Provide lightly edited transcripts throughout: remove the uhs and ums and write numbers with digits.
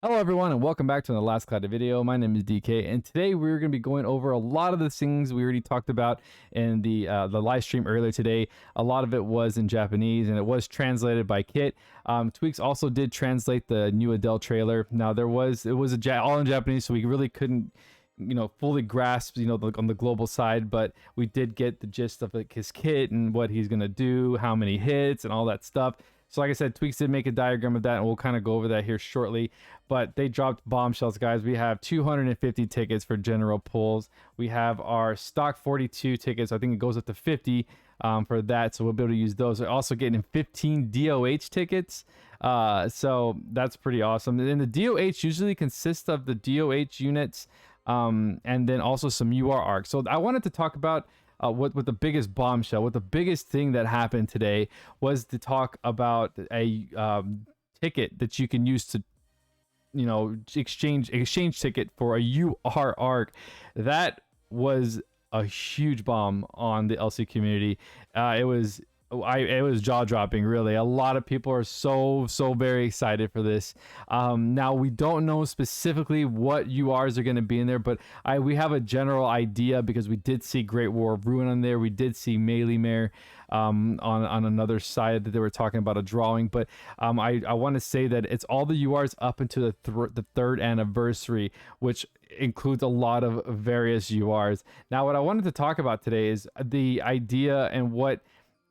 Hello everyone and welcome back to the last Cloudia video. My name is DK and today we're going to be going over a lot of the things we already talked about in the live stream earlier today. A lot of it was in Japanese and it was translated by Kit. Tweaks also did translate the new Adele trailer. Now it was all in Japanese, so we really couldn't fully grasp on the global side, but we did get the gist of like his kit and what he's going to do, how many hits and all that stuff. So like I said, Tweaks did make a diagram of that, and we'll kind of go over that here shortly. But they dropped bombshells, guys. We have 250 tickets for general pulls. We have our stock 42 tickets. I think it goes up to 50 for that, so we'll be able to use those. We're also getting 15 DOH tickets. So that's pretty awesome. And the DOH usually consists of the DOH units and then also some UR ARC. So I wanted to talk about what the biggest bombshell, what the biggest thing that happened today was to talk about a ticket that you can use to exchange ticket for a UR ARC. That was a huge bomb on the LC community. It was jaw dropping, really. A lot of people are so very excited for this. Now we don't know specifically what URs are going to be in there, but we have a general idea because we did see Great War of Ruin on there. We did see Melee Mare on another side that they were talking about a drawing, but I want to say that it's all the URs up into the third anniversary, which includes a lot of various URs. Now what I wanted to talk about today is the idea and what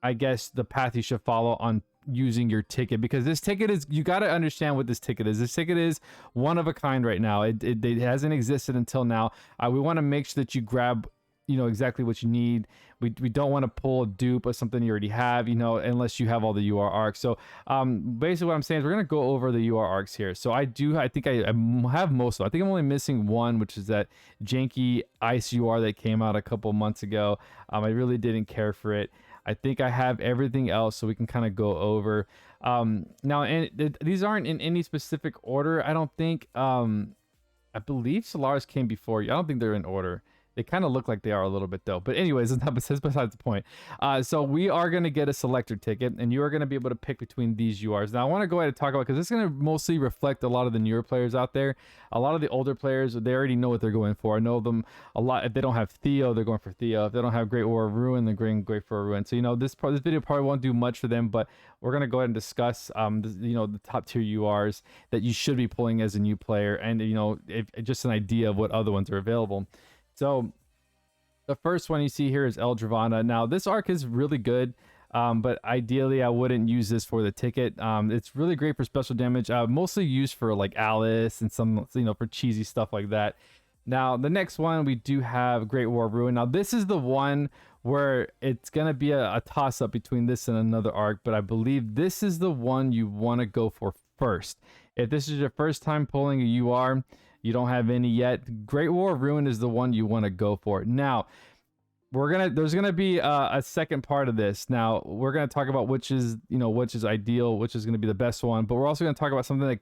I guess the path you should follow on using your ticket, because this ticket is, you got to understand what this ticket is. This ticket is one of a kind right now. It hasn't existed until now. We want to make sure that you grab exactly what you need. We don't want to pull a dupe of something you already have, unless you have all the UR arcs. So basically what I'm saying is we're going to go over the UR arcs here. So I think I have most of it. I think I'm only missing one, which is that janky ice UR that came out a couple months ago. I really didn't care for it. I think I have everything else, so we can kind of go over. Now, and these aren't in any specific order, I don't think. I believe Solaris came before you. I don't think they're in order. They kind of look like they are a little bit though. But anyways, that's besides the point. So we are going to get a selector ticket, and you are going to be able to pick between these URs. Now I want to go ahead and talk about, because it's going to mostly reflect a lot of the newer players out there. A lot of the older players, they already know what they're going for. I know them a lot. If they don't have Theo, they're going for Theo. If they don't have Great War of Ruin, they're going great for a Ruin. So this video probably won't do much for them, but we're going to go ahead and discuss the top tier URs that you should be pulling as a new player, and just an idea of what other ones are available. So the first one you see here is El Dravana. Now this arc is really good, but ideally I wouldn't use this for the ticket. It's really great for special damage, mostly used for like Alice and some for cheesy stuff like that. Now the next one we do have Great War of Ruin. Now this is the one where it's gonna be a toss up between this and another arc, but I believe this is the one you want to go for first. If this is your first time pulling a UR, you don't have any yet, Great War of Ruin is the one you want to go for. Now there's gonna be a second part of this. Now we're gonna talk about which is ideal, which is gonna be the best one, but we're also gonna talk about something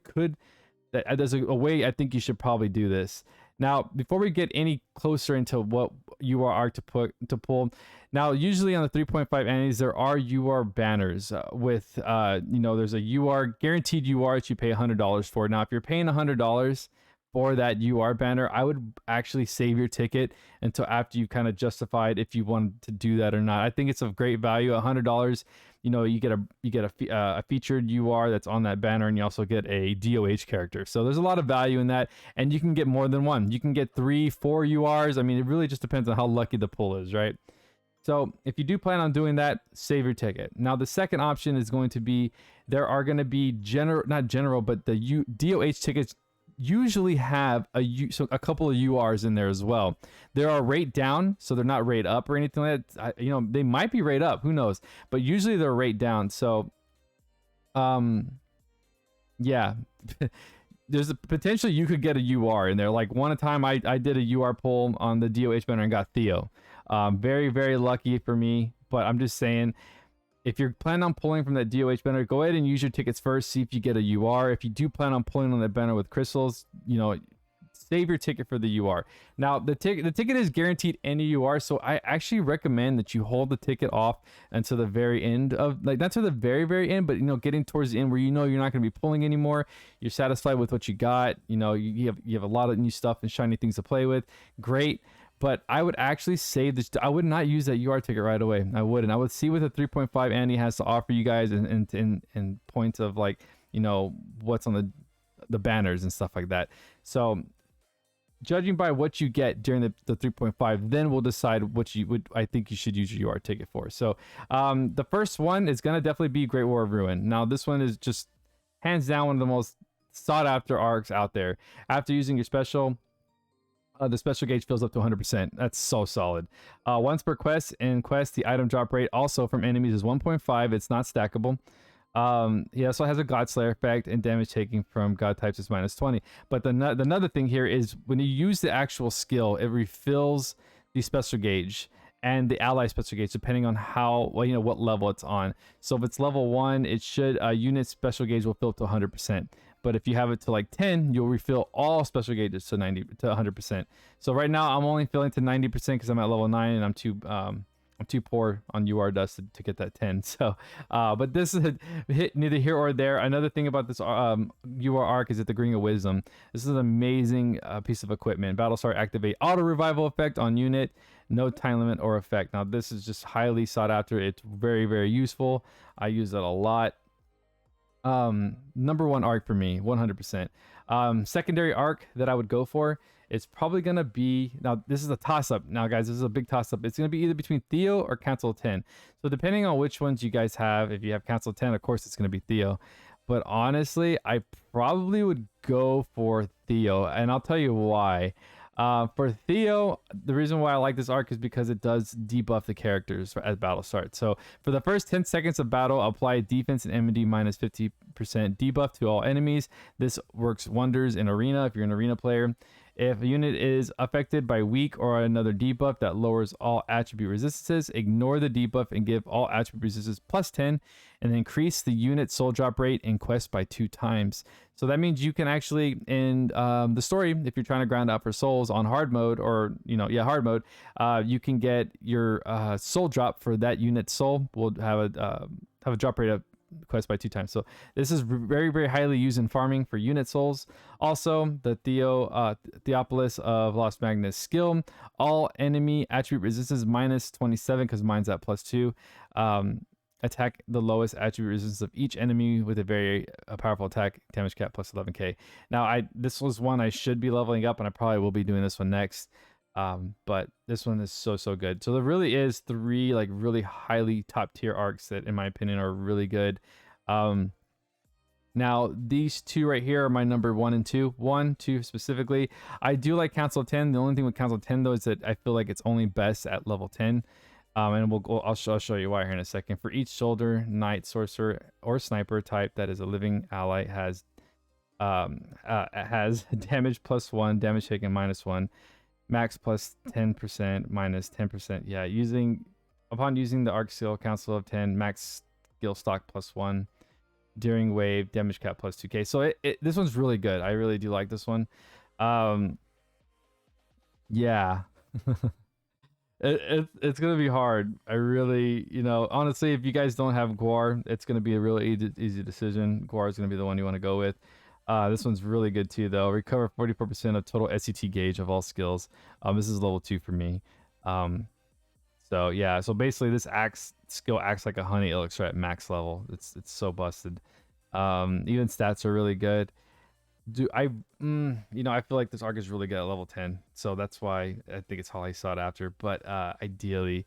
that there's a way I think you should probably do this. Now before we get any closer into what UR arc to pull, now usually on the 3.5 annies there are UR banners with there's a UR guaranteed UR that you pay $100 for. Now if you're paying $100 for that UR banner, I would actually save your ticket until after you kind of justified if you wanted to do that or not. I think it's of great value. $100, you get a featured UR that's on that banner, and you also get a DOH character. So there's a lot of value in that, and you can get more than one. You can get 3, 4 URs. I mean, it really just depends on how lucky the pull is, right? So if you do plan on doing that, save your ticket. Now the second option is going to be, there are going to be not general, but the DOH tickets usually have a couple of URs in there as well. There are rate down, so they're not rate up or anything like that. They might be rate up, who knows, but usually they're rate down. So yeah. There's a potentially you could get a UR in there. Like one time I did a UR pull on the DOH banner and got Theo. Very lucky for me, but I'm just saying, if you're planning on pulling from that DOH banner, go ahead and use your tickets first. See if you get a UR. If you do plan on pulling on that banner with crystals, save your ticket for the UR. Now the ticket is guaranteed any UR, so I actually recommend that you hold the ticket off until the very end of, like, not to the very end, but getting towards the end where you're not going to be pulling anymore. You're satisfied with what you got. You have a lot of new stuff and shiny things to play with. Great. But I would actually save this. I would not use that UR ticket right away. I wouldn't. I would see what the 3.5 Annie has to offer you guys in points of, like, what's on the banners and stuff like that. So judging by what you get during the 3.5, then we'll decide I think you should use your UR ticket for. So the first one is going to definitely be Great War of Ruin. Now this one is just hands down one of the most sought after arcs out there. After using your special, the special gauge fills up to 100%. That's so solid. Once per quest, in quest, the item drop rate also from enemies is 1.5. It's not stackable. He also has a God Slayer effect, and damage taken from God types is -20. But the another thing here is when you use the actual skill, it refills the special gauge and the ally special gauge depending on what level it's on. So if it's level 1, it should unit special gauge will fill up to 100%. But if you have it to like 10, you'll refill all special gauges to 100%. So right now I'm only filling to 90% because I'm at level 9 and I'm too poor on UR dust to get that 10. So, but this is hit neither here or there. Another thing about this UR arc is that the Ring of Wisdom. This is an amazing piece of equipment. Battlestar activate auto revival effect on unit, no time limit or effect. Now this is just highly sought after. It's very, very useful. I use it a lot. Number 1 arc for me, 100%. Secondary arc that I would go for, it's probably gonna be, now this is a toss-up. Now guys, this is a big toss-up. It's gonna be either between Theo or Council of 10. So depending on which ones you guys have, if you have Council of 10, of course it's gonna be Theo. But honestly, I probably would go for Theo, and I'll tell you why. For Theo, the reason why I like this arc is because it does debuff the characters as battle starts. So for the first 10 seconds of battle, apply defense and enmity -50% debuff to all enemies. This works wonders in arena if you're an arena player. If a unit is affected by weak or another debuff that lowers all attribute resistances, ignore the debuff and give all attribute resistances +10, and increase the unit soul drop rate in quest by 2 times. So that means you can actually, in the story, if you're trying to grind out for souls on hard mode, or hard mode, you can get your soul drop for that unit soul. Will have a drop rate of quest by 2 times. So this is very, very highly used in farming for unit souls. Also, the Theopolis of Lost Magnus skill, all enemy attribute resistance -27 because mine's at +2. Attack the lowest attribute resistance of each enemy with a very powerful attack, damage cap +11k. Now this was one I should be leveling up, and I probably will be doing this one next. But this one is so good. So there really is 3 like really highly top tier arcs that in my opinion are really good. Now these 2 right here are my number 1 and 2. 1, 2 specifically. I do like Council of 10. The only thing with Council of 10 though is that I feel like it's only best at level 10. And I'll show you why here in a second. For each soldier, knight, sorcerer, or sniper type that is a living ally has damage +1, damage taken -1. Max +10%, -10%. Yeah, upon using the arc skill Council of 10, max skill stock +1 during wave, damage cap +2k. So this one's really good. I really do like this one. Yeah. It's gonna be hard. I really, honestly, if you guys don't have Guar, it's gonna be a really easy decision. Guar is gonna be the one you want to go with. This one's really good too, though. Recover 44% of total SCT gauge of all skills. This is level 2 for me. So yeah, so basically this skill acts like a honey elixir at max level. It's so busted. Even stats are really good. I feel like this arc is really good at level 10, so that's why I think it's highly sought after. But ideally,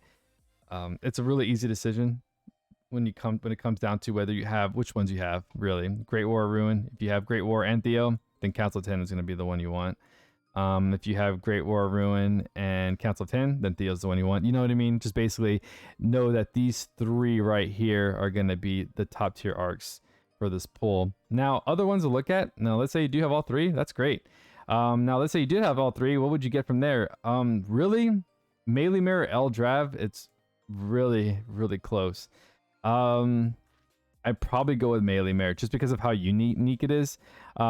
it's a really easy decision when it comes down to whether you have which ones you have. Really, Great War or Ruin. If you have Great War and Theo, then Council of 10 is going to be the one you want. If you have Great War or Ruin and Council of 10, then Theo's the one you want. You know what I mean? Just basically know that these 3 right here are going to be the top tier arcs for this pull. Now, other ones to look at. Now, let's say you do have all 3. That's great. Now, let's say you did have all 3. What would you get from there? Really, Melee Mirror Eldrav. It's really, really close. I'd probably go with Melee Mare just because of how unique it is.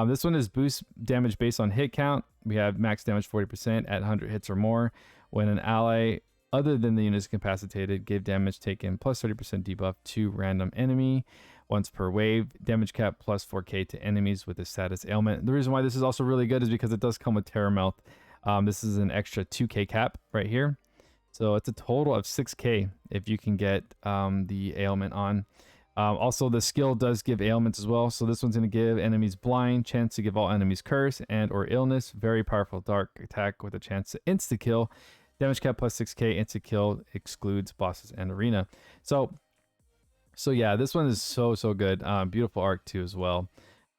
This one is boost damage based on hit count. We have max damage 40% at 100 hits or more. When an ally other than the unit is incapacitated, give damage taken plus 30% debuff to random enemy once per wave. Damage cap plus 4k to enemies with a status ailment. The reason why this is also really good is because it does come with Terror Mouth. This is an extra 2k cap right here. So it's a total of 6k if you can get the ailment on. Also, the skill does give ailments as well. So this one's going to give enemies blind, chance to give all enemies curse and or illness. Very powerful dark attack with a chance to insta-kill. Damage cap plus 6k, insta-kill, excludes bosses and arena. So yeah, this one is so good. Beautiful arc too as well.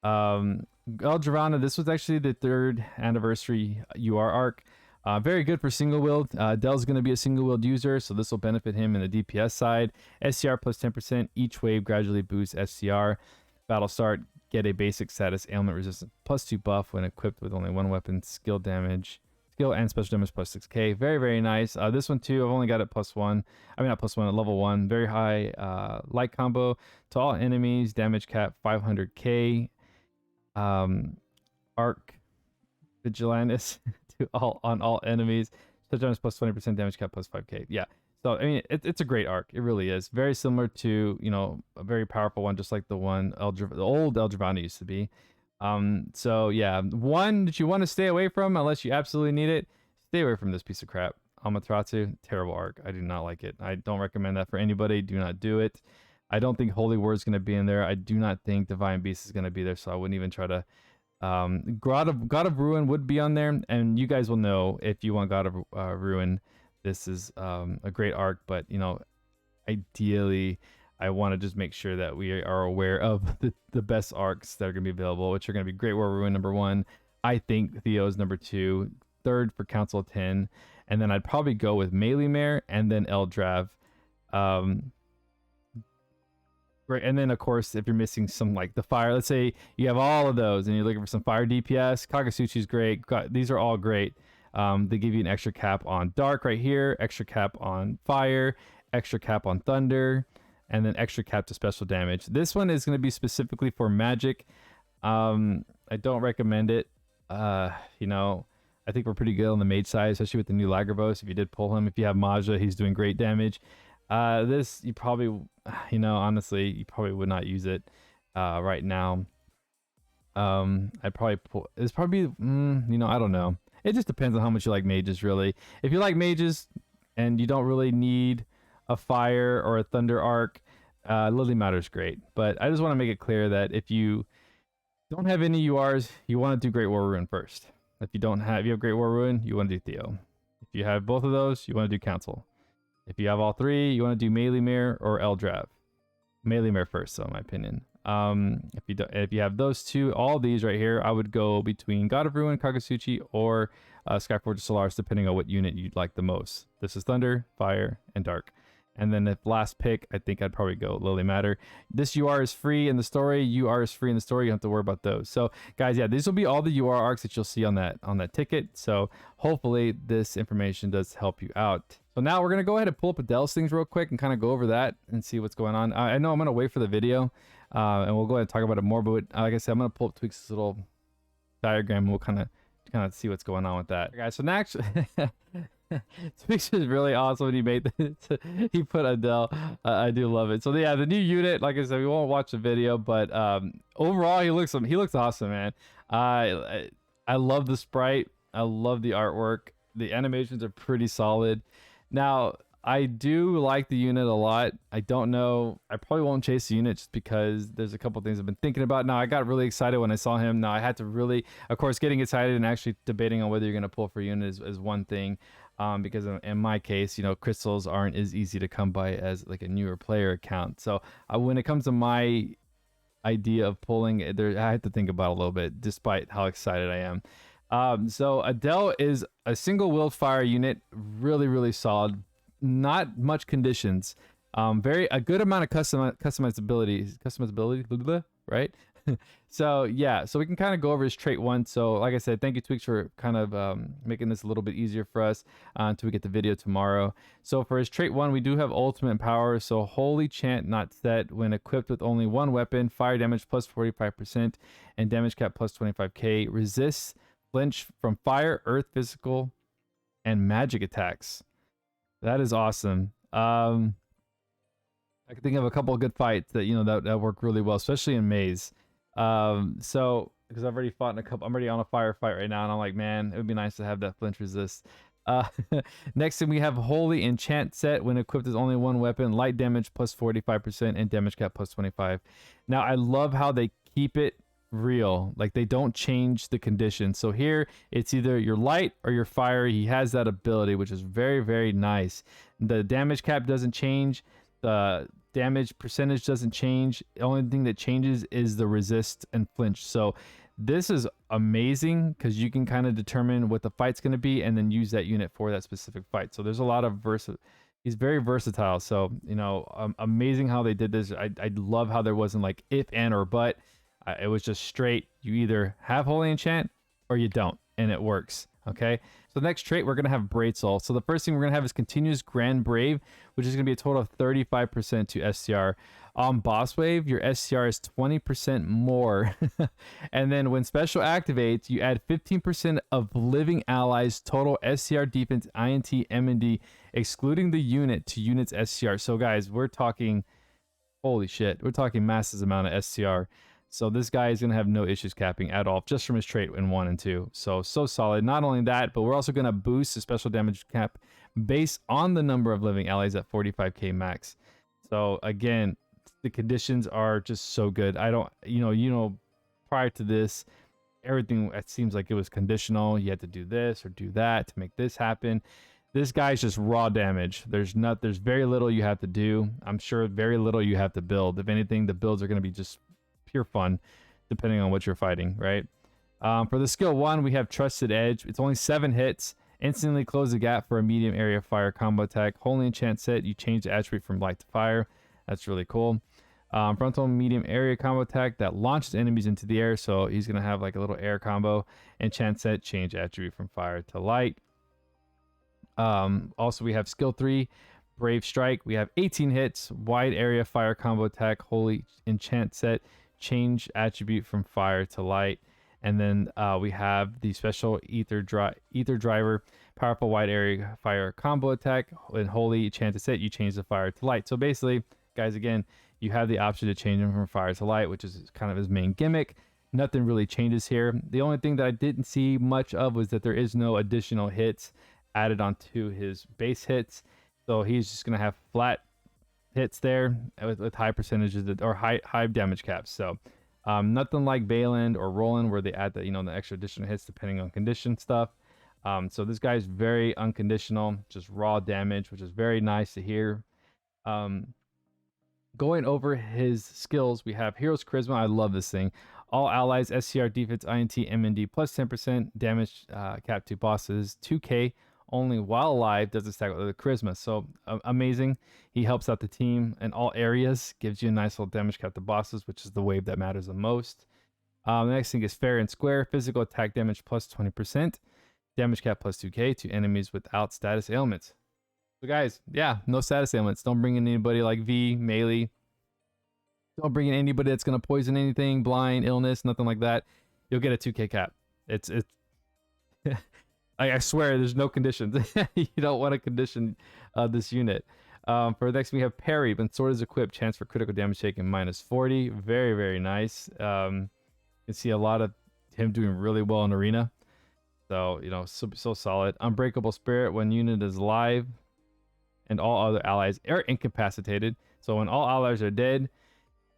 Eldravana, this was actually the 3rd anniversary UR arc. Very good for single wield. Adele's going to be a single wield user, so this will benefit him in the DPS side. SCR plus 10%. Each wave gradually boosts SCR. Battle start, get a basic status ailment resistance plus 2 buff when equipped with only 1 weapon. Skill and special damage plus 6k. Very nice. This one too, I've only got it plus 1. I mean, not plus 1, at level 1. Very high light combo to all enemies. Damage cap 500k. Arc Vigilantis on all enemies. Touchdowns plus 20%, damage cap plus 5k. Yeah. So I mean, it's a great arc. It really is. Very similar to, you know, a very powerful one, just like the one the old Eldravana used to be. So yeah, one that you want to stay away from unless you absolutely need it. Stay away from this piece of crap. Amaterasu, terrible arc. I do not like it. I don't recommend that for anybody. Do not do it. I don't think Holy Word is going to be in there. I do not think Divine Beast is going to be there, so I wouldn't even try to. God of Ruin would be on there, and you guys will know if you want God of Ruin. This is a great arc, but you know, ideally, I want to just make sure that we are aware of the best arcs that are going to be available, which are going to be Great War Ruin number 1. I think Theo's number 2, 3rd for Council of 10, and then I'd probably go with Melee Mare and then Eldrav. Right, and then of course, if you're missing some like the fire, let's say you have all of those and you're looking for some fire DPS, Kagasuchi's great. These are all great. They give you an extra cap on dark right here, extra cap on fire, extra cap on thunder, and then extra cap to special damage. This one is going to be specifically for magic. I don't recommend it. You know, I think we're pretty good on the mage side, especially with the new Lagravos. If you did pull him, if you have Maja, he's doing great damage. This, you probably, you know, honestly, you probably would not use it right now. I'd probably pull, it's probably, you know, I don't know. It just depends on how much you like mages, really. If you like mages and you don't really need a fire or a thunder arc, Lily Matter's great. But I just want to make it clear that if you don't have any URs, you want to do Great War Ruin first. If you have Great War Ruin, you want to do Theo. If you have both of those, you want to do Council. If you have all 3, you want to do Melee Mare or Eldrav. Melee Mare first, so in my opinion. If you have those 2, all these right here, I would go between God of Ruin, Kagasuchi, or Skyforge Solaris, depending on what unit you'd like the most. This is Thunder, Fire, and Dark. And then if last pick, I think I'd probably go Lily Matter. This UR is free in the story. UR is free in the story. You don't have to worry about those. So guys, yeah, these will be all the UR arcs that you'll see on that ticket. So hopefully this information does help you out. So now we're going to go ahead and pull up Adele's things real quick and kind of go over that and see what's going on. I know I'm going to wait for the video and we'll go ahead and talk about it more. But like I said, I'm going to pull up Tweaks' little diagram and we'll kind of see what's going on with that. Okay, guys, so next... Tweaks is really awesome when he made this. He put Adele. I do love it. So yeah, the new unit, like I said, we won't watch the video, but overall he looks awesome, man. I love the sprite. I love the artwork. The animations are pretty solid. Now I do like the unit a lot. I don't know. I probably won't chase the unit just because there's a couple things I've been thinking about. Now I got really excited when I saw him. Now I had to really, of course, getting excited and actually debating on whether you're going to pull for unit is one thing. Because in my case, you know, crystals aren't as easy to come by as like a newer player account. So when it comes to my idea of pulling, I had to think about it a little bit, despite how excited I am. So Adele is a single willed fire unit, really solid. Not much conditions. A good amount of customizability, right? So yeah, so we can kind of go over his trait one. So like I said, thank you Tweaks for kind of making this a little bit easier for us until we get the video tomorrow. So for his trait one, we do have ultimate power. So holy chant not set. When equipped with only one weapon, fire damage plus 45% and damage cap plus 25k. Resists flinch from fire, earth, physical, and magic attacks. That is awesome. I can think of a couple of good fights that that work really well, especially in maze. So because I've already fought in a couple, I'm already on a firefight right now, and I'm like, man, it would be nice to have that flinch resist. Uh, Next thing we have Holy Enchant set. When equipped with only one weapon, light damage plus 45% and damage cap plus 25. Now I love how they keep it real, like they don't change the condition. So here it's either your light or your fire. He has that ability, which is very, very nice. The damage cap doesn't change. The damage percentage doesn't change. The only thing that changes is the resist and flinch. So this is amazing because you can kind of determine what the fight's going to be and then use that unit for that specific fight. So there's a lot of he's very versatile. So amazing how they did this. I love how there wasn't like if, and, or but. It was just straight. You either have Holy Enchant or you don't, and it works. Okay, so the next trait, we're going to have Braitzel. So the first thing we're going to have is Continuous Grand Brave, which is going to be a total of 35% to SCR. On Boss Wave, your SCR is 20% more. And then when Special activates, you add 15% of living allies' total SCR defense, INT, M&D, excluding the unit to unit's SCR. So guys, we're talking, holy shit, we're talking massive amount of SCR. So this guy is going to have no issues capping at all, just from his trait in 1 and 2. So solid. Not only that, but we're also going to boost the special damage cap based on the number of living allies at 45k max. So again, the conditions are just so good. I don't, prior to this, everything, it seems like it was conditional. You had to do this or do that to make this happen. This guy's just raw damage. There's very little you have to do. I'm sure very little you have to build. If anything, the builds are going to be just pure fun, depending on what you're fighting, right? For the skill 1, we have Trusted Edge. It's only 7 hits. Instantly close the gap for a medium area fire combo attack. Holy Enchant set, you change the attribute from light to fire. That's really cool. Frontal medium area combo attack that launches enemies into the air. So he's going to have like a little air combo. Enchant set, change attribute from fire to light. Also, we have skill 3, Brave Strike. We have 18 hits. Wide area fire combo attack. Holy Enchant set, change attribute from fire to light. And then we have the special Ether Driver, powerful wide area fire combo attack. And Holy Enchanted set, you change the fire to light. So basically, guys, again, you have the option to change him from fire to light, which is kind of his main gimmick. Nothing really changes here. The only thing that I didn't see much of was that there is no additional hits added onto his base hits. So he's just going to have flat hits there with high percentages or high damage caps. So nothing like Bayland or Roland where they add the the extra additional hits depending on condition stuff. So this guy's very unconditional, just raw damage, which is very nice to hear. Going over his skills, we have Hero's Charisma. I love this thing. All allies SCR defense INT MND plus 10% damage cap to bosses 2k only while alive, doesn't stack with the charisma. So amazing. He helps out the team in all areas, gives you a nice little damage cap to bosses, which is the wave that matters the most. The next thing is Fair and Square. Physical attack damage plus 20%. Damage cap plus 2k to enemies without status ailments. So guys, yeah, no status ailments. Don't bring in anybody like V, melee. Don't bring in anybody that's going to poison anything, blind, illness, nothing like that. You'll get a 2k cap. It's I swear there's no conditions. You don't want to condition this unit. For next we have Parry. When sword is equipped, chance for critical damage taken minus 40. Very, very nice. You can see a lot of him doing really well in arena. So, so solid. Unbreakable Spirit. When unit is live and all other allies are incapacitated. So when all allies are dead,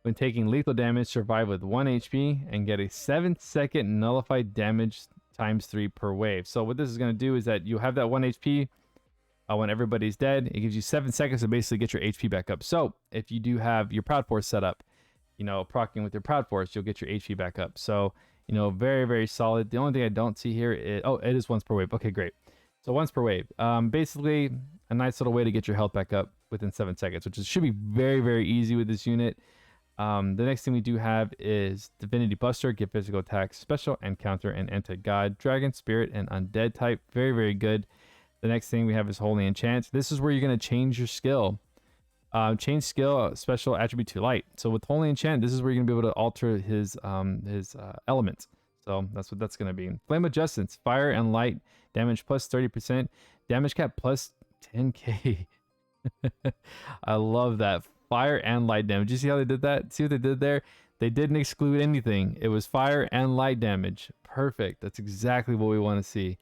when taking lethal damage, survive with 1 HP and get a 7-second nullified damage times 3 per wave. So what this is going to do is that you have that 1 HP when everybody's dead. It gives you 7 seconds to basically get your HP back up. So if you do have your Proud Force set up, proccing with your Proud Force, you'll get your HP back up. So, very, very solid. The only thing I don't see here is, it is once per wave. Okay, great. So once per wave. Basically a nice little way to get your health back up within 7 seconds, which should be very, very easy with this unit. The next thing we do have is Divinity Buster. Give physical attack, special, and counter, and anti-god, dragon, spirit, and undead type. Very, very good. The next thing we have is Holy Enchant. This is where you're going to change your skill. Change skill, special attribute to light. So with Holy Enchant, this is where you're going to be able to alter his elements. So that's what that's going to be. Flame Adjustments. Fire and light damage plus 30%. Damage cap plus 10k. I love that. Fire and light damage. You see how they did that? See what they did there? They didn't exclude anything. It was fire and light damage. Perfect. That's exactly what we want to see.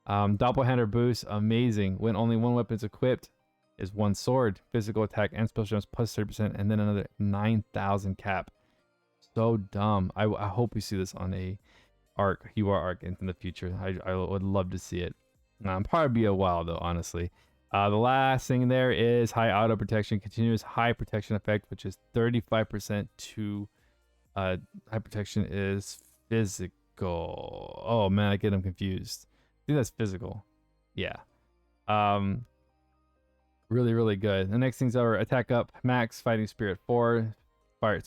Doppelhander boost. Amazing. When only one weapon's equipped is one sword. Physical attack and special damage plus 30%. And then another 9,000 cap. So dumb. I hope we see this on a ARK, ARK in the future. I would love to see it. Probably be a while though, honestly. The last thing there is high auto protection, continuous high protection effect, which is 35% to high protection is physical. Oh man, I get them confused. I think that's physical. Yeah. Really, really good. The next things are attack up max, fighting spirit 4, fighting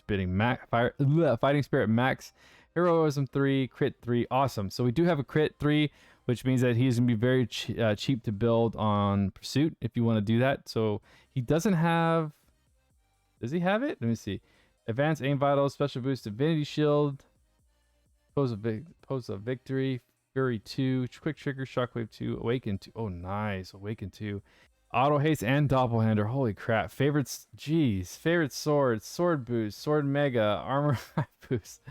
spirit max, heroism 3, crit 3. Awesome. So we do have a crit 3, which means that he's going to be very cheap to build on Pursuit if you want to do that. So he doesn't have... Does he have it? Let me see. Advanced Aim Vital, Special Boost, Divinity Shield, Pose of Victory, Fury 2, Quick Trigger, Shockwave 2, Awaken 2. Oh, nice. Awaken 2. Auto Haste and Doppelhander. Holy crap. Favorites. Jeez. Favorite sword. Sword Boost. Sword Mega. Armor Boost.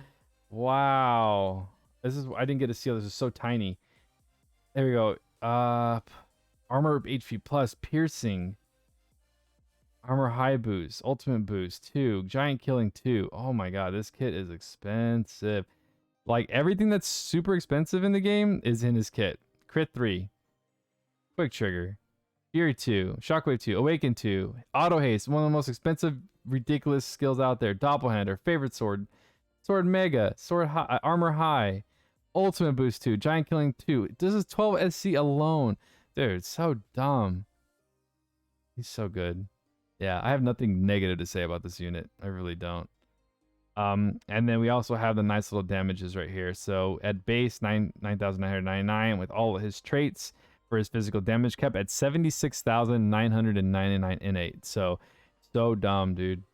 Wow. This is... I didn't get a seal. This is so tiny. There we go. Armor HP plus, piercing, armor high boost, ultimate boost 2, giant killing 2. Oh my god, this kit is expensive. Like everything that's super expensive in the game is in his kit. Crit 3, quick trigger, Fury 2, Shockwave 2, Awaken 2, Auto Haste, one of the most expensive, ridiculous skills out there. Doppelhander, favorite sword, Sword Mega, Sword high, Armor High, Ultimate Boost 2, Giant Killing 2. This is 12 SC alone. Dude, so dumb. He's so good. Yeah, I have nothing negative to say about this unit. I really don't. And then we also have the nice little damages right here. So at base, 9,999 with all of his traits for his physical damage kept at 76,999 innate. So dumb, dude.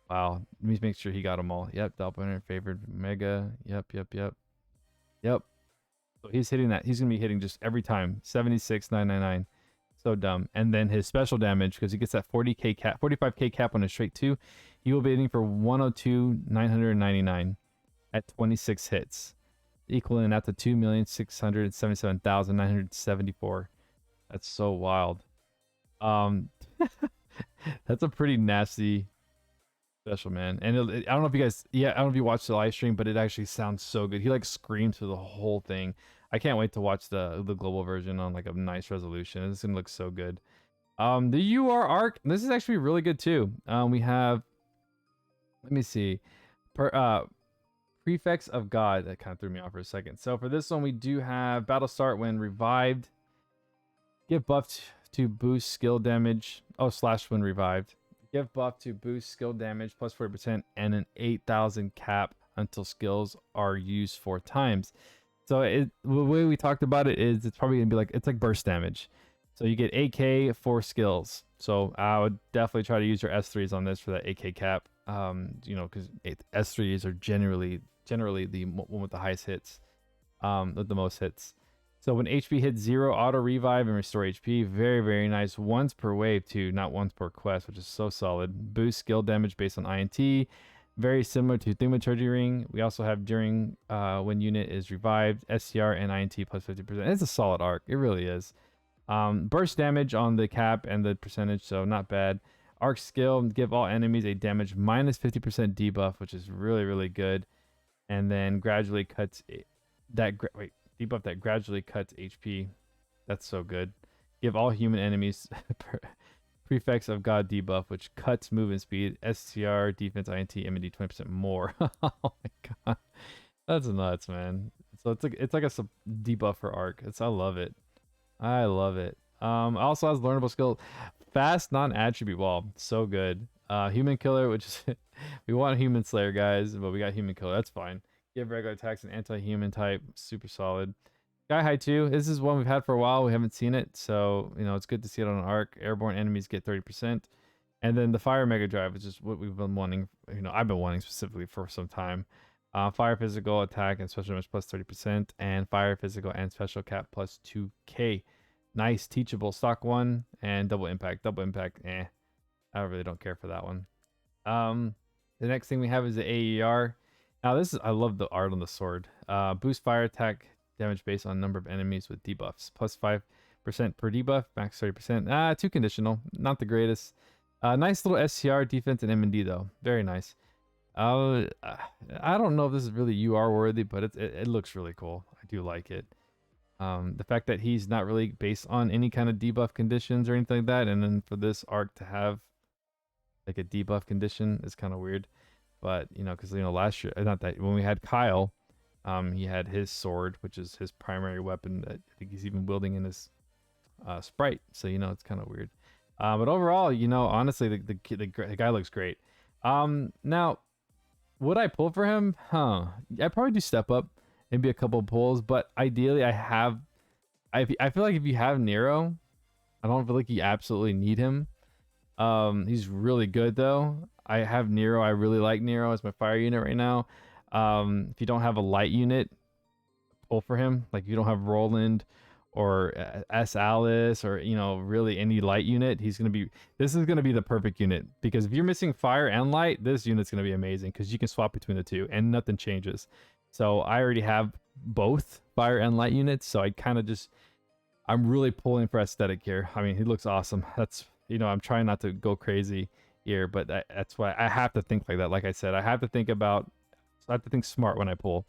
Wow. Let me make sure he got them all. Yep, Doppelganger, favored, Mega. Yep. So he's hitting that. He's going to be hitting just every time. 76,999. So dumb. And then his special damage, because he gets that 40k cap, 45k cap on his straight 2, he will be hitting for 102,999 at 26 hits, equaling out to 2,677,974. That's so wild. That's a pretty nasty special, man. And I don't know if you guys, I don't know if you watched the live stream, but it actually sounds so good. He like screams through the whole thing. I can't wait to watch the global version on like a nice resolution. It's gonna look so good. The ARK, this is actually really good too. We have, let me see, Prefects of God. That kind of threw me off for a second. So for this one, we do have battle start when revived. Give buff to boost skill damage. Oh, slash when revived. Give buff to boost skill damage plus 40% and an 8,000 cap until skills are used 4 times. So the way we talked about it is it's probably gonna be like, it's like burst damage. So you get 8k for skills. So I would definitely try to use your S3s on this for that 8k cap. You know, because S3s are generally the one with the highest hits, with the most hits. So when HP hits 0, auto revive and restore HP. Very, very nice. Once per wave too, not once per quest, which is so solid. Boost skill damage based on INT. Very similar to Thaumaturgy Ring. We also have during when unit is revived, SCR and INT plus 50%. It's a solid ARK. It really is. Burst damage on the cap and the percentage, so not bad. ARK skill, give all enemies a damage minus 50% debuff, which is really, really good. And then gradually cuts debuff that gradually cuts HP. That's so good. Give all human enemies Prefects of God debuff, which cuts movement speed, SCR, defense, INT, MD 20% more. Oh my god, that's nuts, man. So it's like a debuff for ARK. I love it. I love it. Also has learnable skill, fast non-attribute wall. So good. Human Killer, which is we want Human Slayer, guys, but we got Human Killer. That's fine. Give regular attacks an anti-human type, super solid. Sky High 2, this is one we've had for a while. We haven't seen it, so you know it's good to see it on an arc. Airborne enemies get 30%. And then the Fire Mega Drive, which is what we've been wanting, you know, I've been wanting specifically for some time. Fire Physical Attack and Special Damage plus 30%, and Fire Physical and Special Cap plus 2k. Nice, teachable. Stock 1 and Double Impact. Double Impact, I really don't care for that one. The next thing we have is the AER. Now this is, I love the art on the sword. Boost fire attack damage based on number of enemies with debuffs. Plus 5% per debuff, max 30%. Too conditional. Not the greatest. Nice little SCR defense and M&D though. Very nice. I don't know if this is really UR worthy, but it looks really cool. I do like it. The fact that he's not really based on any kind of debuff conditions or anything like that, and then for this arc to have like a debuff condition is kind of weird. But you know, because you know last year, not that when we had Kyle, he had his sword, which is his primary weapon that I think he's even wielding in his sprite. So you know it's kind of weird. But overall, you know, honestly, the guy looks great. Now, would I pull for him? I'd probably do step up, maybe a couple pulls. But ideally, I feel like if you have Nero, I don't feel like you absolutely need him. He's really good though. I have Nero. I really like Nero as my fire unit right now. If you don't have a light unit, pull for him. Like if you don't have Roland or S Alice or you know really any light unit, this is gonna be the perfect unit, because if you're missing fire and light, this unit's gonna be amazing because you can swap between the two and nothing changes. So I already have both fire and light units, so I kind of I'm really pulling for aesthetic here. I mean, he looks awesome. That's, you know, I'm trying not to go crazy here, but that's why I have to think like that. Like I said, I have to think smart when I pull.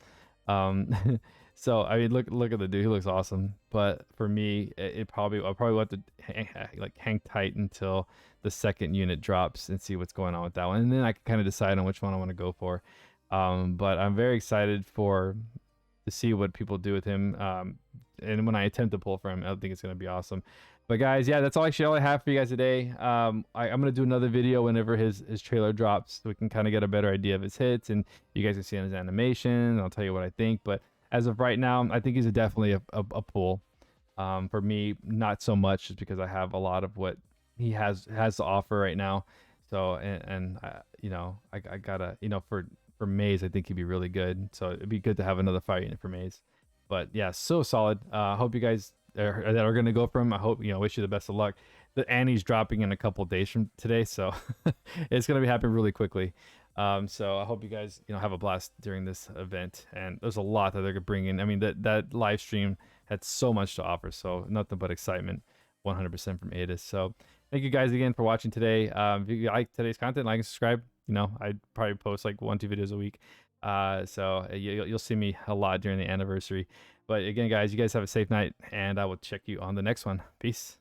So I mean, look at the dude. He looks awesome. But for me, I'll probably have to hang tight until the second unit drops and see what's going on with that one, and then I can kind of decide on which one I want to go for. But I'm very excited to see what people do with him. And when I attempt to pull for him, I think it's gonna be awesome. But guys, yeah, that's all I have for you guys today. I'm gonna do another video whenever his trailer drops, so we can kind of get a better idea of his hits, and you guys can see on his animation. I'll tell you what I think. But as of right now, I think he's definitely a pull. For me, not so much, just because I have a lot of what he has to offer right now. So you know, I gotta, you know, for Maze, I think he'd be really good. So it'd be good to have another fire unit for Maze. But yeah, so solid. Hope you guys that are gonna go for him, I hope, you know, wish you the best of luck. The Annie's dropping in a couple days from today, so it's gonna be happening really quickly. So I hope you guys, you know, have a blast during this event. And there's a lot that they're gonna bring in. I mean, that live stream had so much to offer, so nothing but excitement, 100% from Aidis. So thank you guys again for watching today. If you like today's content, like and subscribe. You know, I probably post like 1-2 videos a week. So you'll see me a lot during the anniversary. But again, guys, you guys have a safe night, and I will check you on the next one. Peace.